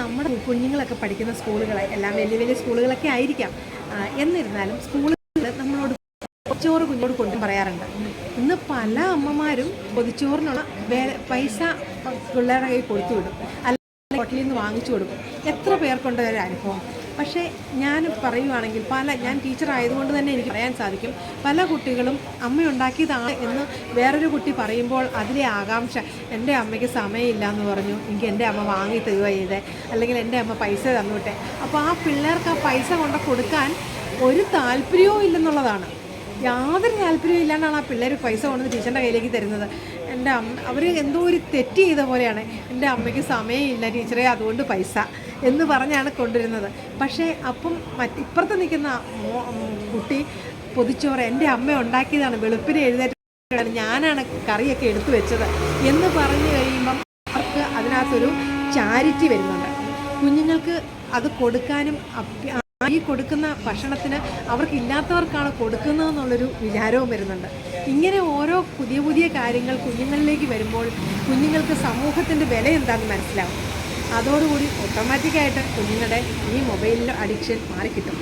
നമ്മുടെ കുഞ്ഞുങ്ങളൊക്കെ പഠിക്കുന്ന സ്കൂളുകൾ എല്ലാം വലിയ വലിയ സ്കൂളുകളൊക്കെ ആയിരിക്കാം. എന്നിരുന്നാലും സ്കൂളുകൾ നമ്മളോട് പൊതിച്ചോറ് കുഞ്ഞോട് കൊണ്ടും പറയാറുണ്ട്. ഇന്ന് പല അമ്മമാരും പൊതിച്ചോറിനുള്ള പൈസ പിള്ളേരുടെ കയ്യിൽ കൊടുത്തു വിടും, അല്ലെങ്കിൽ ഹോട്ടലിൽ നിന്ന് വാങ്ങിച്ചു കൊടുക്കും. എത്ര പേർക്കുണ്ട് ഒരു അനുഭവം? പക്ഷേ ഞാൻ പറയുവാണെങ്കിൽ ഞാൻ ടീച്ചർ ആയതുകൊണ്ട് തന്നെ എനിക്ക് പറയാൻ സാധിക്കും, പല കുട്ടികളും അമ്മ ഉണ്ടാക്കിയതാണ് എന്ന് വേറൊരു കുട്ടി പറയുമ്പോൾ അതിലെ ആകാംക്ഷ, എൻ്റെ അമ്മയ്ക്ക് സമയമില്ല എന്ന് പറഞ്ഞു, എനിക്ക് എൻ്റെ അമ്മ വാങ്ങി തരുക ചെയ്തേ, അല്ലെങ്കിൽ എൻ്റെ അമ്മ പൈസ തന്നുവിട്ടെ. അപ്പോൾ ആ പിള്ളേർക്ക് ആ പൈസ കൊണ്ട് കൊടുക്കാൻ ഒരു താല്പര്യവും ഇല്ലെന്നുള്ളതാണ്. യാതൊരു താല്പര്യവും ഇല്ലാണ്ടാണ് ആ പിള്ളേർ പൈസ കൊണ്ടുവന്ന് ടീച്ചറിൻ്റെ കയ്യിലേക്ക് തരുന്നത്. എൻ്റെ അമ്മ അവർ എന്തോ ഒരു തെറ്റ് ചെയ്ത പോലെയാണ്, എൻ്റെ അമ്മയ്ക്ക് സമയമില്ല ടീച്ചറെ അതുകൊണ്ട് പൈസ എന്ന് പറഞ്ഞാണ് കൊണ്ടുവരുന്നത്. പക്ഷേ അപ്പം ഇപ്പുറത്ത് നിൽക്കുന്ന കുട്ടി പൊതിച്ചോറ് എൻ്റെ അമ്മ ഉണ്ടാക്കിയതാണ്, വെളുപ്പിനെ എഴുന്നേറ്റ് ഞാനാണ് കറിയൊക്കെ എടുത്തു വെച്ചത് എന്ന് പറഞ്ഞു കഴിയുമ്പം അവർക്ക് അതിനകത്തൊരു ചാരിറ്റി വരുന്നുണ്ട്. കുഞ്ഞുങ്ങൾക്ക് അത് കൊടുക്കാനും ഈ കൊടുക്കുന്ന ഭക്ഷണത്തിന് അവർക്കില്ലാത്തവർക്കാണ് കൊടുക്കുന്നതെന്നുള്ളൊരു വിചാരവും വരുന്നുണ്ട്. ഇങ്ങനെ ഓരോ പുതിയ പുതിയ കാര്യങ്ങൾ കുഞ്ഞുങ്ങളിലേക്ക് വരുമ്പോൾ കുഞ്ഞുങ്ങൾക്ക് സമൂഹത്തിൻ്റെ വില എന്താണെന്ന് മനസ്സിലാവും. അതോടുകൂടി ഓട്ടോമാറ്റിക്കായിട്ട് കുഞ്ഞുങ്ങളുടെ ഈ മൊബൈലിൻ്റെ അഡിക്ഷൻ മാറിക്കിട്ടും.